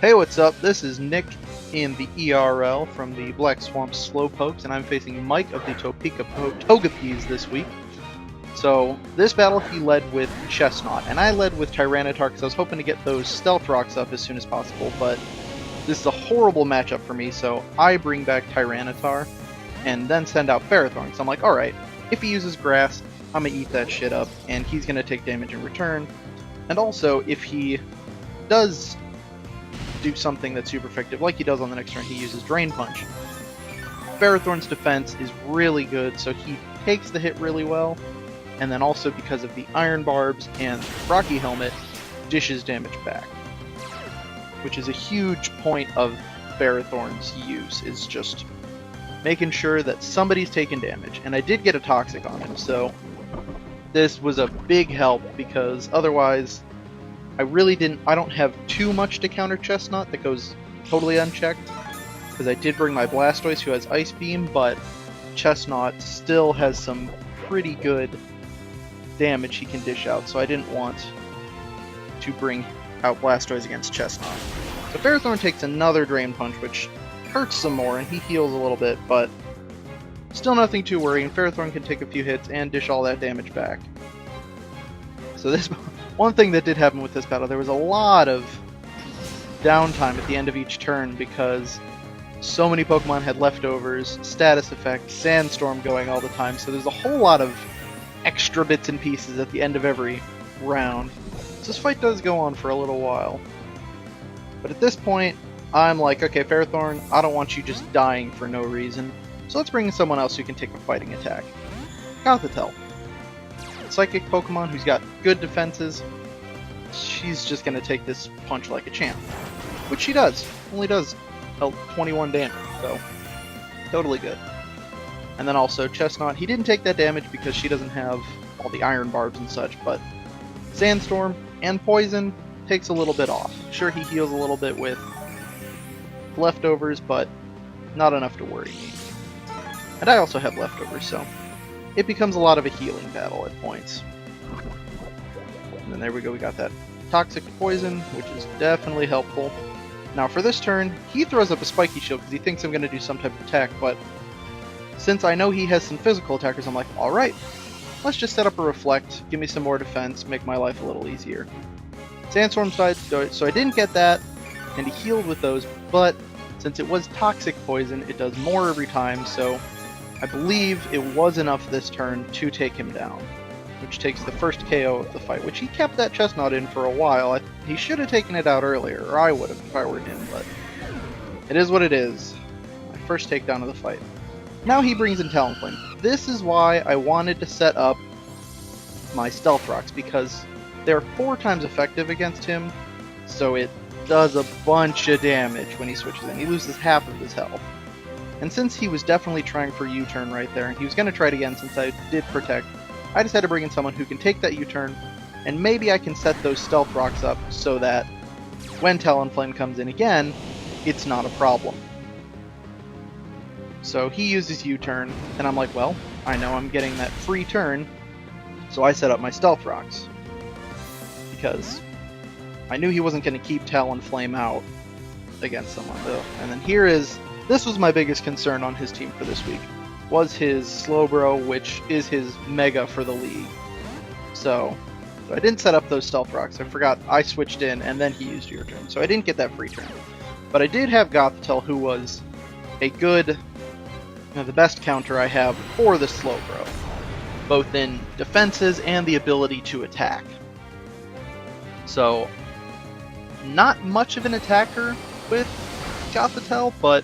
Hey, what's up? This is Nick in the ERL from the Black Swamp Slowpokes, and I'm facing Mike of the Topeka Togepis this week. So, this battle he led with Chestnut, and I led with Tyranitar because I was hoping to get those Stealth Rocks up as soon as possible, but this is a horrible matchup for me, so I bring back Tyranitar and then send out Ferrothorn. So I'm like, alright, if he uses Grass, I'm gonna eat that shit up, and he's gonna take damage in return. And also, if he does do something that's super effective, like he does on the next turn, he uses Drain Punch. Ferrothorn's defense is really good, so he takes the hit really well, and then also because of the Iron Barbs and Rocky Helmet, dishes damage back. Which is a huge point of Ferrothorn's use, is just making sure that somebody's taking damage. And I did get a Toxic on him, so this was a big help, because otherwise I don't have too much to counter Chestnut that goes totally unchecked, because I did bring my Blastoise who has Ice Beam, but Chestnut still has some pretty good damage he can dish out, so I didn't want to bring out Blastoise against Chestnut. So Ferrothorn takes another Drain Punch, which hurts some more, and he heals a little bit, but still nothing too worrying. Ferrothorn can take a few hits and dish all that damage back. So this one thing that did happen with this battle, there was a lot of downtime at the end of each turn because so many Pokemon had leftovers, status effects, Sandstorm going all the time, so there's a whole lot of extra bits and pieces at the end of every round. So this fight does go on for a little while. But at this point, I'm like, okay, Ferrothorn, I don't want you just dying for no reason, so let's bring in someone else who can take a fighting attack. Gothitelle. Psychic Pokemon who's got good defenses, she's just going to take this punch like a champ. Which she does. Only does 21 damage, so totally good. And then also Chestnut, he didn't take that damage because she doesn't have all the Iron Barbs and such, but Sandstorm and Poison takes a little bit off. Sure, he heals a little bit with leftovers, but not enough to worry me. And I also have leftovers, so it becomes a lot of a healing battle at points. And then there we go, we got that Toxic Poison, which is definitely helpful. Now for this turn, he throws up a Spiky Shield because he thinks I'm going to do some type of attack, but since I know he has some physical attackers, I'm like, alright, let's just set up a Reflect, give me some more defense, make my life a little easier. Sandstorm side, so I didn't get that, and he healed with those, but since it was Toxic Poison, it does more every time, so I believe it was enough this turn to take him down, which takes the first KO of the fight, which he kept that Chestnut in for a while. He should have taken it out earlier, or I would have if I were him, but it is what it is. My first takedown of the fight. Now he brings in Talonflame. This is why I wanted to set up my Stealth Rocks, because they're 4 times effective against him, so it does a bunch of damage when he switches in. He loses half of his health. And since he was definitely trying for U-turn right there, and he was going to try it again since I did Protect, I just had to bring in someone who can take that U-turn, and maybe I can set those Stealth Rocks up so that when Talonflame comes in again, it's not a problem. So he uses U-turn, and I'm like, well, I know I'm getting that free turn, so I set up my Stealth Rocks. Because I knew he wasn't going to keep Talonflame out against someone. And then this was my biggest concern on his team for this week, was his Slowbro, which is his Mega for the league. So I didn't set up those Stealth Rocks. I forgot I switched in, and then he used your turn. So I didn't get that free turn. But I did have Gothitelle, who was a good, the best counter I have for the Slowbro, both in defenses and the ability to attack. So, not much of an attacker with Gothitelle, but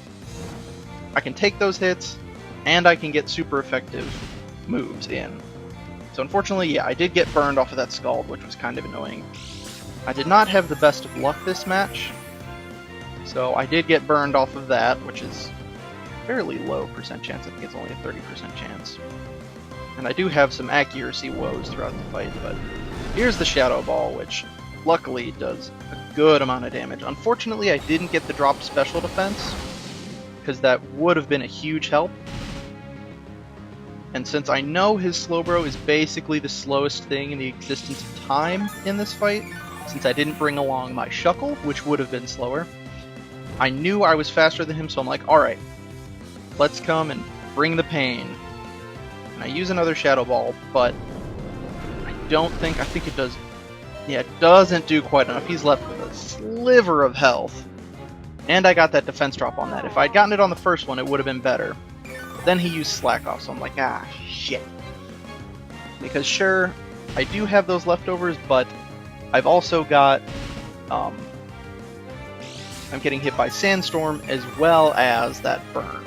I can take those hits, and I can get super effective moves in. So unfortunately, yeah, I did get burned off of that Scald, which was kind of annoying. I did not have the best of luck this match, so I did get burned off of that, which is fairly low percent chance. I think it's only a 30% chance. And I do have some accuracy woes throughout the fight, but here's the Shadow Ball, which luckily does a good amount of damage. Unfortunately, I didn't get the dropped special defense, because that would have been a huge help. And since I know his Slowbro is basically the slowest thing in the existence of time in this fight, since I didn't bring along my Shuckle, which would have been slower, I knew I was faster than him, so I'm like, alright, let's come and bring the pain. And I use another Shadow Ball, but I think it does, yeah, it doesn't do quite enough. He's left with a sliver of health. And I got that defense drop on that. If I'd gotten it on the first one, it would have been better. But then he used Slack Off, so I'm like, ah, shit. Because sure, I do have those leftovers, but I've also got, I'm getting hit by Sandstorm as well as that burn.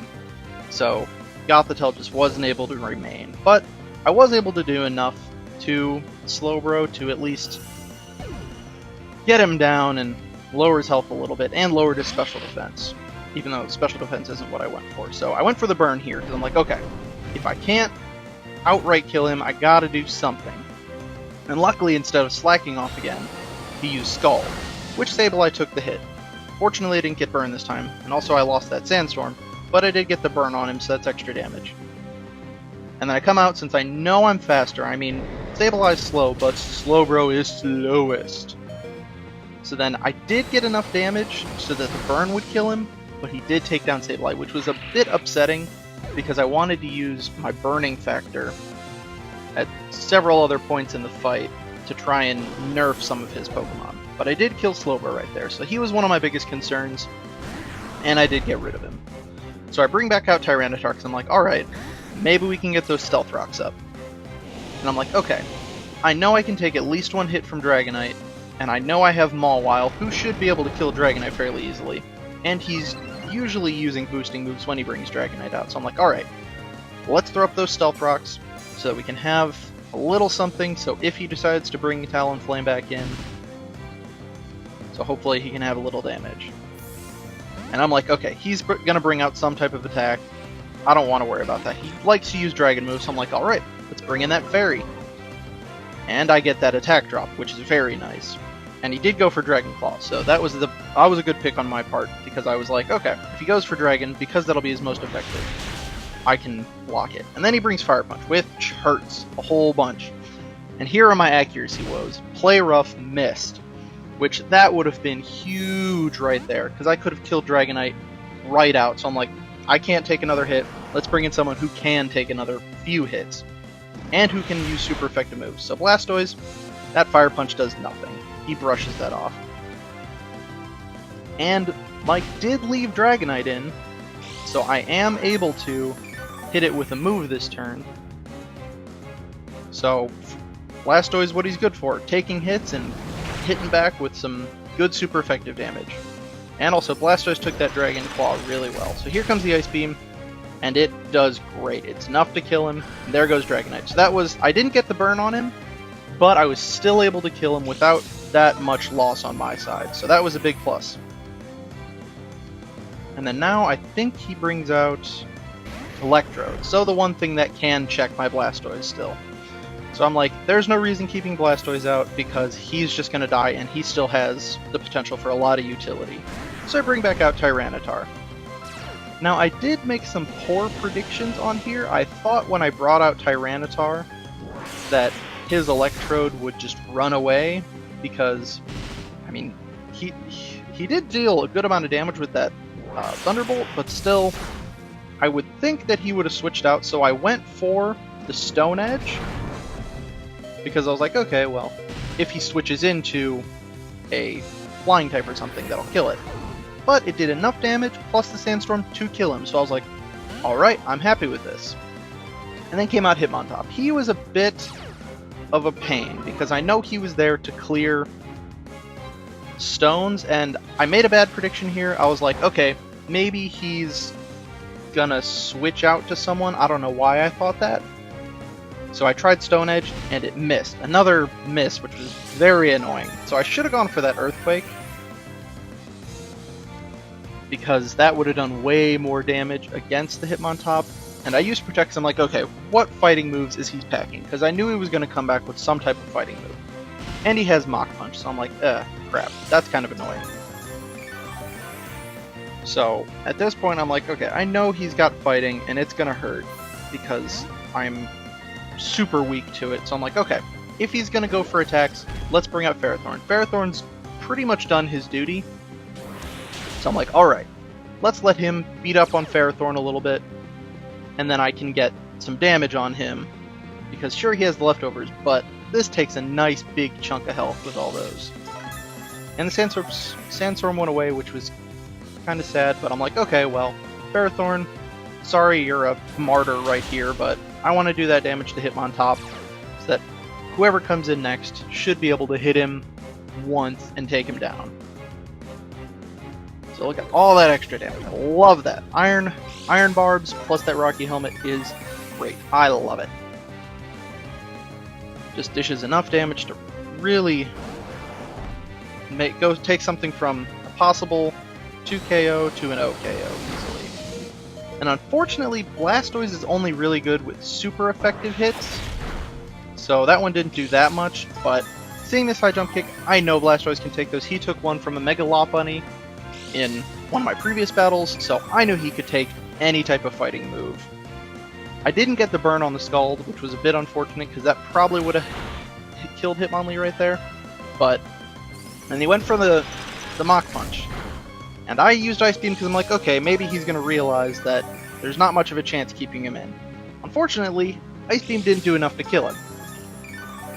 So Gothitelle just wasn't able to remain. But I was able to do enough to Slowbro to at least get him down and lower his health a little bit, and lowered his special defense. Even though special defense isn't what I went for. So I went for the burn here, because I'm like, okay, if I can't outright kill him, I gotta do something. And luckily, instead of slacking off again, he used Scald, which Sableye took the hit. Fortunately, I didn't get burned this time, and also I lost that Sandstorm, but I did get the burn on him, so that's extra damage. And then I come out, since I know I'm faster, I mean, Sableye's slow, but Slowbro is slowest. So then I did get enough damage so that the burn would kill him, but he did take down Sableye, which was a bit upsetting, because I wanted to use my burning factor at several other points in the fight to try and nerf some of his Pokemon. But I did kill Slowbro right there, so he was one of my biggest concerns, and I did get rid of him. So I bring back out Tyranitar, because I'm like, alright, maybe we can get those Stealth Rocks up. And I'm like, okay, I know I can take at least one hit from Dragonite, and I know I have Mawile, who should be able to kill Dragonite fairly easily. And he's usually using boosting moves when he brings Dragonite out, so I'm like, alright, let's throw up those Stealth Rocks so that we can have a little something, so if he decides to bring Talonflame back in, so hopefully he can have a little damage. And I'm like, okay, he's gonna bring out some type of attack. I don't want to worry about that. He likes to use Dragon moves, so I'm like, alright, let's bring in that Fairy. And I get that attack drop, which is very nice. And he did go for Dragon Claw, so that was a good pick on my part, because I was like, okay, if he goes for Dragon, because that'll be his most effective, I can block it. And then he brings Fire Punch, which hurts a whole bunch. And here are my accuracy woes. Play Rough missed, which that would have been huge right there, because I could have killed Dragonite right out. So I'm like, I can't take another hit, let's bring in someone who can take another few hits, and who can use super effective moves. So Blastoise, that Fire Punch does nothing. He brushes that off. And Mike did leave Dragonite in, so I am able to hit it with a move this turn. So Blastoise, what he's good for, taking hits and hitting back with some good super effective damage. And also Blastoise took that Dragon Claw really well. So here comes the Ice Beam, and it does great. It's enough to kill him, and there goes Dragonite. So that was, I didn't get the burn on him, but I was still able to kill him without that much loss on my side. So that was a big plus. And then now I think he brings out Electrode. So the one thing that can check my Blastoise still. So I'm like, there's no reason keeping Blastoise out, because he's just going to die, and he still has the potential for a lot of utility. So I bring back out Tyranitar. Now I did make some poor predictions on here. I thought when I brought out Tyranitar that his Electrode would just run away, because, I mean, he did deal a good amount of damage with that Thunderbolt, but still, I would think that he would have switched out, so I went for the Stone Edge, because I was like, okay, well, if he switches into a Flying type or something, that'll kill it. But it did enough damage, plus the Sandstorm, to kill him, so I was like, alright, I'm happy with this. And then came out Hitmontop. He was a bit of a pain, because I know he was there to clear stones, and I made a bad prediction here. I was like, okay, maybe he's gonna switch out to someone. I don't know why I thought that. So I tried Stone Edge, and it missed. Another miss, which was very annoying. So I should have gone for that Earthquake, because that would have done way more damage against the Hitmontop. And I used Protect, because I'm like, okay, what fighting moves is he packing? Because I knew he was going to come back with some type of fighting move. And he has Mach Punch, so I'm like, crap, that's kind of annoying. So, at this point, I'm like, okay, I know he's got fighting, and it's going to hurt, because I'm super weak to it. So I'm like, okay, if he's going to go for attacks, let's bring out Ferrothorn. Ferrothorn's pretty much done his duty. So I'm like, alright, let's let him beat up on Ferrothorn a little bit, and then I can get some damage on him, because sure, he has the leftovers, but this takes a nice big chunk of health with all those. And the Sandstorm went away, which was kind of sad, but I'm like, okay, well, Ferrothorn, sorry you're a martyr right here, but I want to do that damage to Hitmontop, so that whoever comes in next should be able to hit him once and take him down. So look at all that extra damage. I love that. Iron barbs plus that Rocky Helmet is great. I love it. Just dishes enough damage to really take something from a possible 2 KO to an 0 KO easily. And unfortunately, Blastoise is only really good with super effective hits, so that one didn't do that much, but seeing this high jump kick, I know Blastoise can take those. He took one from a Mega Lopunny in one of my previous battles, so I knew he could take any type of fighting move. I didn't get the burn on the Scald, which was a bit unfortunate, because that probably would have killed Hitmonlee right there, but then he went for the Mach Punch. And I used Ice Beam because I'm like, okay, maybe he's going to realize that there's not much of a chance keeping him in. Unfortunately, Ice Beam didn't do enough to kill him.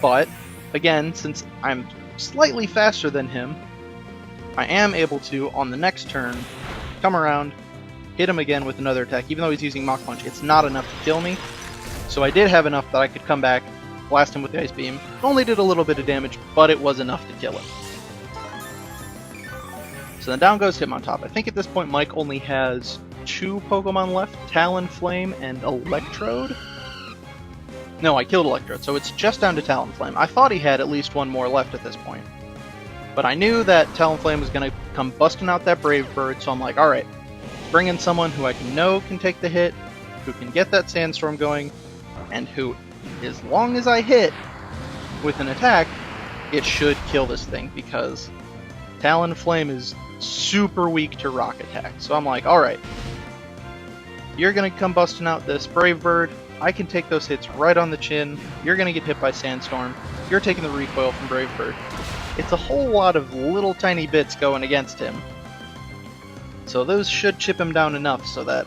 But, again, since I'm slightly faster than him, I am able to, on the next turn, come around, hit him again with another attack. Even though he's using Mach Punch, it's not enough to kill me. So I did have enough that I could come back, blast him with the Ice Beam. Only did a little bit of damage, but it was enough to kill him. So then down goes Hitmontop. I think at this point Mike only has 2 Pokemon left, Talonflame and Electrode. No, I killed Electrode, so it's just down to Talonflame. I thought he had at least one more left at this point. But I knew that Talonflame was going to come busting out that Brave Bird, so I'm like, alright, bring in someone who I know can take the hit, who can get that Sandstorm going, and who, as long as I hit with an attack, it should kill this thing, because Talonflame is super weak to rock attack. So I'm like, alright, you're going to come busting out this Brave Bird, I can take those hits right on the chin, you're going to get hit by Sandstorm, you're taking the recoil from Brave Bird. It's a whole lot of little tiny bits going against him. So those should chip him down enough so that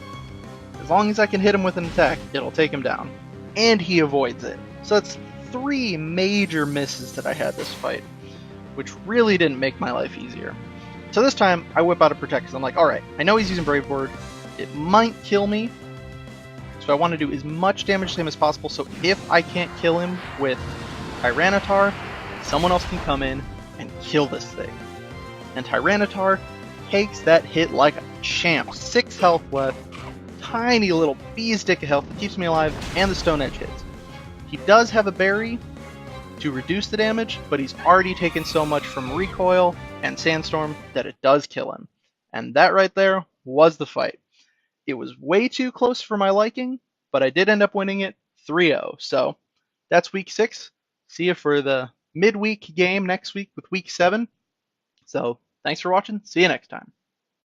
as long as I can hit him with an attack, it'll take him down. And he avoids it. So that's 3 major misses that I had this fight, which really didn't make my life easier. So this time, I whip out a Protect, because I'm like, alright, I know he's using Brave Bird, it might kill me, so I want to do as much damage to him as possible, so if I can't kill him with Tyranitar, someone else can come in and kill this thing. And Tyranitar takes that hit like a champ. 6 health left, tiny little bee stick of health that keeps me alive, and the Stone Edge hits. He does have a berry to reduce the damage, but he's already taken so much from Recoil and Sandstorm that it does kill him. And that right there was the fight. It was way too close for my liking, but I did end up winning it 3-0. So that's week 6. See you for the midweek game next week with week 7. So thanks for watching. See you next time.